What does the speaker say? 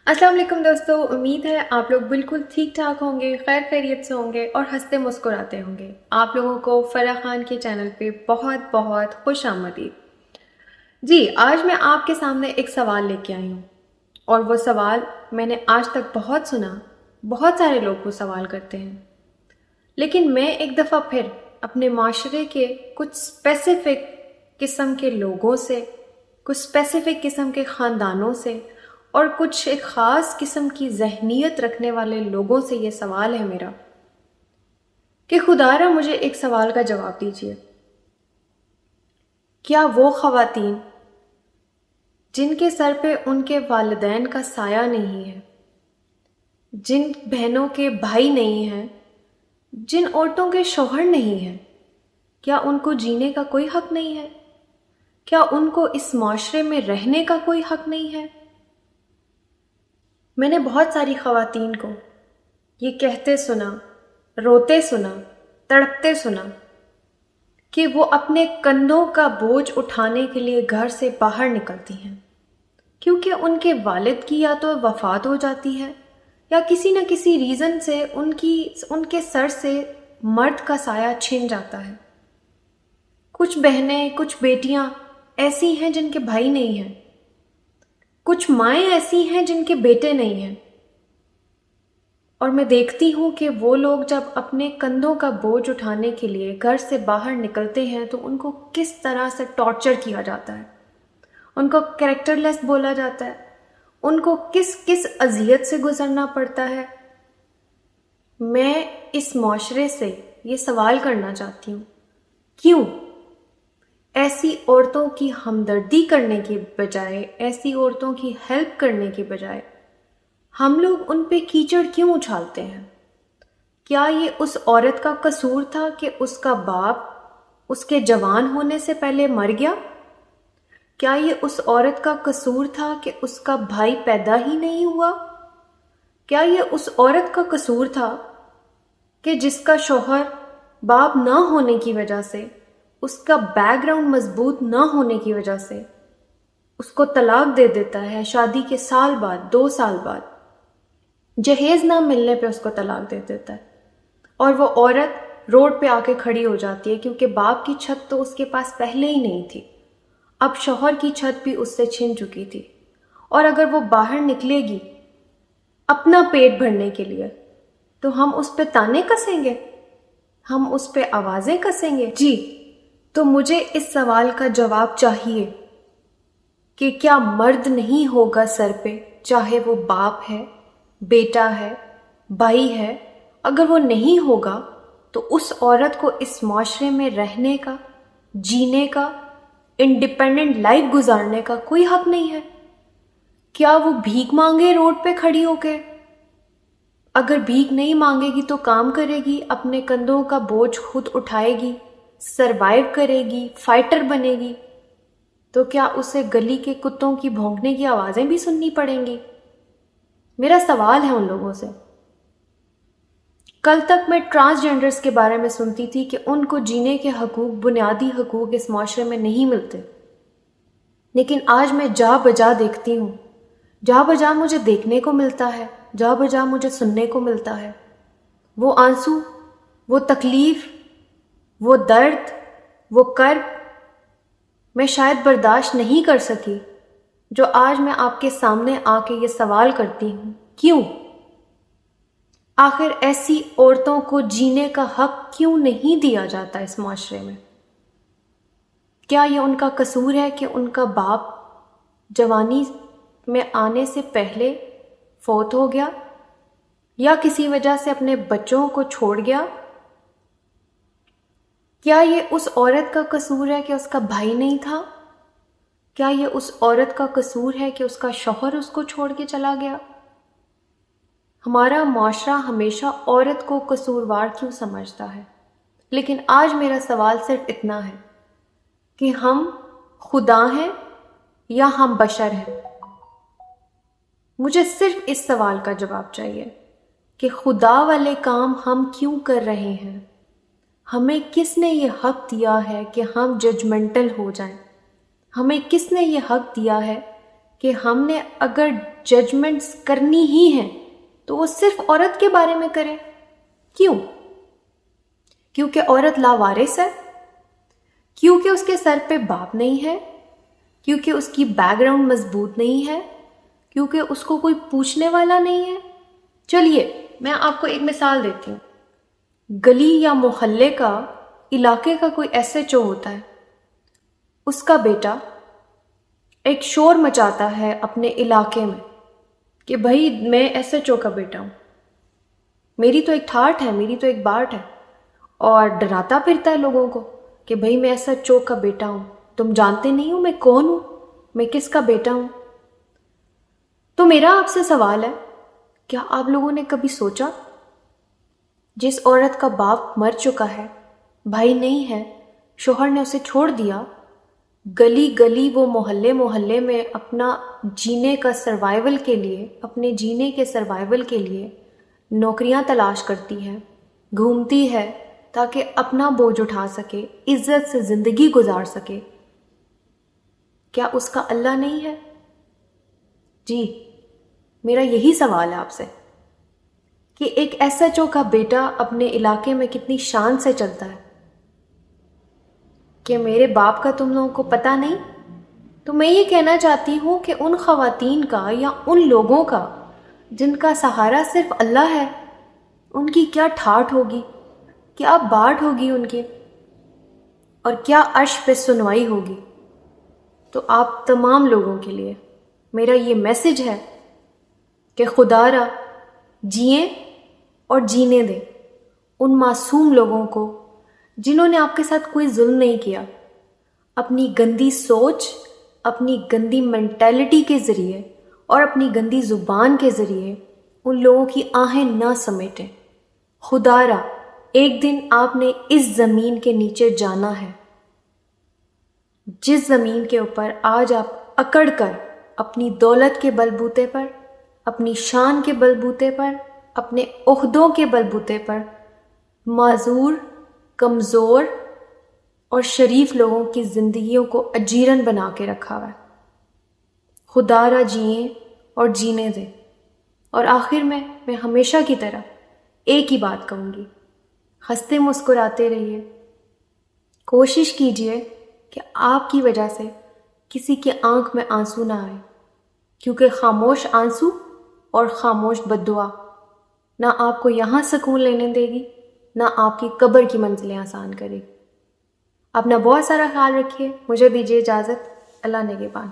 अस्सलाम वालेकुम दोस्तों, उम्मीद है आप लोग बिल्कुल ठीक ठाक होंगे, खैर खैरियत से होंगे और हंसते मुस्कुराते होंगे। आप लोगों को फराह खान के चैनल पे बहुत बहुत खुश आमदीद। जी, आज मैं आपके सामने एक सवाल लेके आई हूँ और वो सवाल मैंने आज तक बहुत सुना। बहुत सारे लोग वो सवाल करते हैं, लेकिन मैं एक दफ़ा फिर अपने माशरे के कुछ स्पेसिफिक किस्म के लोगों से, कुछ स्पेसिफिक किस्म के ख़ानदानों से और कुछ एक ख़ास किस्म की जहनीत रखने वाले लोगों से ये सवाल है मेरा कि खुदारा मुझे एक सवाल का जवाब दीजिए। क्या वो ख़वातीन जिनके सर पे उनके वालिदैन का साया नहीं है, जिन बहनों के भाई नहीं हैं, जिन औरतों के शौहर नहीं हैं, क्या उनको जीने का कोई हक नहीं है? क्या उनको इस माशरे में रहने का कोई हक नहीं है? मैंने बहुत सारी ख़वातीन को ये कहते सुना, रोते सुना, तड़पते सुना कि वो अपने कंधों का बोझ उठाने के लिए घर से बाहर निकलती हैं क्योंकि उनके वालिद की या तो वफ़ात हो जाती है या किसी न किसी रीज़न से उनके सर से मर्द का साया छिन जाता है। कुछ बहनें, कुछ बेटियां ऐसी हैं जिनके भाई नहीं हैं, कुछ माएँ ऐसी हैं जिनके बेटे नहीं हैं। और मैं देखती हूँ कि वो लोग जब अपने कंधों का बोझ उठाने के लिए घर से बाहर निकलते हैं तो उनको किस तरह से टॉर्चर किया जाता है, उनको कैरेक्टरलेस बोला जाता है, उनको किस किस अजियत से गुजरना पड़ता है। मैं इस माशरे से ये सवाल करना चाहती हूँ, क्यों ऐसी औरतों की हमदर्दी करने की बजाय, ऐसी औरतों की हेल्प करने की बजाय हम लोग उन पे कीचड़ क्यों उछालते हैं? क्या ये उस औरत का कसूर था कि उसका बाप उसके जवान होने से पहले मर गया? क्या ये उस औरत का कसूर था कि उसका भाई पैदा ही नहीं हुआ? क्या ये उस औरत का कसूर था कि जिसका शौहर बाप ना होने की वजह से, उसका बैकग्राउंड मजबूत ना होने की वजह से उसको तलाक दे देता है शादी के साल बाद, 2 साल बाद, जहेज ना मिलने पे उसको तलाक दे देता है और वो औरत रोड पे आके खड़ी हो जाती है क्योंकि बाप की छत तो उसके पास पहले ही नहीं थी, अब शौहर की छत भी उससे छिन चुकी थी। और अगर वो बाहर निकलेगी अपना पेट भरने के लिए तो हम उस पे ताने कसेंगे, हम उस पे आवाजें कसेंगे। जी, तो मुझे इस सवाल का जवाब चाहिए कि क्या मर्द नहीं होगा सर पे, चाहे वो बाप है, बेटा है, भाई है, अगर वो नहीं होगा तो उस औरत को इस माशरे में रहने का, जीने का, इंडिपेंडेंट लाइफ गुजारने का कोई हक नहीं है। क्या वो भीख मांगे रोड पे खड़ी होके? अगर भीख नहीं मांगेगी तो काम करेगी, अपने कंधों का बोझ खुद उठाएगी, सरवाइव करेगी, फाइटर बनेगी, तो क्या उसे गली के कुत्तों की भौंकने की आवाजें भी सुननी पड़ेंगी? मेरा सवाल है उन लोगों से। कल तक मैं ट्रांसजेंडर्स के बारे में सुनती थी कि उनको जीने के हकूक, बुनियादी हकूक इस माशरे में नहीं मिलते, लेकिन आज मैं जा बजा देखती हूँ, जा बजा मुझे देखने को मिलता है, जा बजा मुझे सुनने को मिलता है। वो आंसू, वो तकलीफ, वो दर्द, वो कर्ब मैं शायद बर्दाश्त नहीं कर सकी, जो आज मैं आपके सामने आके ये सवाल करती हूँ, क्यों? आखिर ऐसी औरतों को जीने का हक क्यों नहीं दिया जाता इस माशरे में? क्या ये उनका कसूर है कि उनका बाप जवानी में आने से पहले फौत हो गया या किसी वजह से अपने बच्चों को छोड़ गया? क्या ये उस औरत का कसूर है कि उसका भाई नहीं था? क्या ये उस औरत का कसूर है कि उसका शौहर उसको छोड़ के चला गया? हमारा माशरा हमेशा औरत को कसूरवार क्यों समझता है? लेकिन आज मेरा सवाल सिर्फ इतना है कि हम खुदा हैं या हम बशर हैं? मुझे सिर्फ इस सवाल का जवाब चाहिए कि खुदा वाले काम हम क्यों कर रहे हैं? हमें किसने ये हक दिया है कि हम जजमेंटल हो जाएं? हमें किसने ये हक दिया है کہ ہم نے اگر ججمنٹس کرنی ہی ہیں تو وہ صرف عورت کے بارے میں کریں. کیوں؟ کیونکہ عورت لاوارث ہے؟ کیونکہ اس کے سر پہ باپ نہیں ہے؟ کیونکہ اس کی بیک گراؤنڈ مضبوط نہیں ہے؟ کیونکہ اس کو کوئی پوچھنے والا نہیں ہے؟ چلیے میں آپ کو ایک مثال دیتی ہوں. گلی یا محلے کا، علاقے کا کوئی ایس ایچ او ہوتا ہے. اس کا بیٹا ایک شور مچاتا ہے اپنے علاقے میں کہ بھائی میں ایس ایچ او کا بیٹا ہوں، میری تو ایک ٹھاٹھ ہے، میری تو ایک باٹ ہے، اور ڈراتا پھرتا ہے لوگوں کو کہ بھائی میں ایس ایچ او کا بیٹا ہوں، تم جانتے نہیں ہو میں کون ہوں، میں کس کا بیٹا ہوں. تو میرا آپ سے سوال ہے، کیا آپ لوگوں نے کبھی سوچا جس عورت کا باپ مر چکا ہے، بھائی نہیں ہے، شوہر نے اسے چھوڑ دیا، گلی گلی وہ محلے محلے میں اپنا جینے کا سروائیول کے لیے، اپنے جینے کے سروائیول کے لیے نوکریاں تلاش کرتی ہے، گھومتی ہے تاکہ اپنا بوجھ اٹھا سکے، عزت سے زندگی گزار سکے، کیا اس کا اللہ نہیں ہے؟ جی میرا یہی سوال ہے آپ سے کہ ایک ایس ایچ او کا بیٹا اپنے علاقے میں کتنی شان سے چلتا ہے. کہ میرے باپ کا تم لوگوں کو پتہ نہیں؟ تو میں یہ کہنا چاہتی ہوں کہ ان خواتین کا یا ان لوگوں کا جن کا سہارا صرف اللہ ہے، ان کی کیا ٹھاٹھ ہوگی، کیا باٹ ہوگی ان کی، اور کیا عرش پہ سنوائی ہوگی. تو آپ تمام لوگوں کے لیے میرا یہ میسج ہے کہ خدا را جئیں اور جینے دیں ان معصوم لوگوں کو جنہوں نے آپ کے ساتھ کوئی ظلم نہیں کیا، اپنی گندی سوچ، اپنی گندی مینٹیلٹی کے ذریعے اور اپنی گندی زبان کے ذریعے ان لوگوں کی آہیں نہ سمیٹیں. خدا را ایک دن آپ نے اس زمین کے نیچے جانا ہے جس زمین کے اوپر آج آپ اکڑ کر اپنی دولت کے بلبوتے پر، اپنی شان کے بلبوتے پر، اپنے عہدوں کے بلبوتے پر معذور، کمزور اور شریف لوگوں کی زندگیوں کو اجیرن بنا کے رکھا ہوا ہے. خدا را جئیں اور جینے دیں. اور آخر میں ہمیشہ کی طرح ایک ہی بات کہوں گی، ہنستے مسکراتے رہیے. کوشش کیجئے کہ آپ کی وجہ سے کسی کی آنکھ میں آنسو نہ آئے، کیونکہ خاموش آنسو اور خاموش بددعا نہ آپ کو یہاں سکون لینے دے گی، نہ آپ کی قبر کی منزلیں آسان کرے گی. اپنا بہت سارا خیال رکھیے. مجھے دیجیے اجازت. اللہ نگہبان.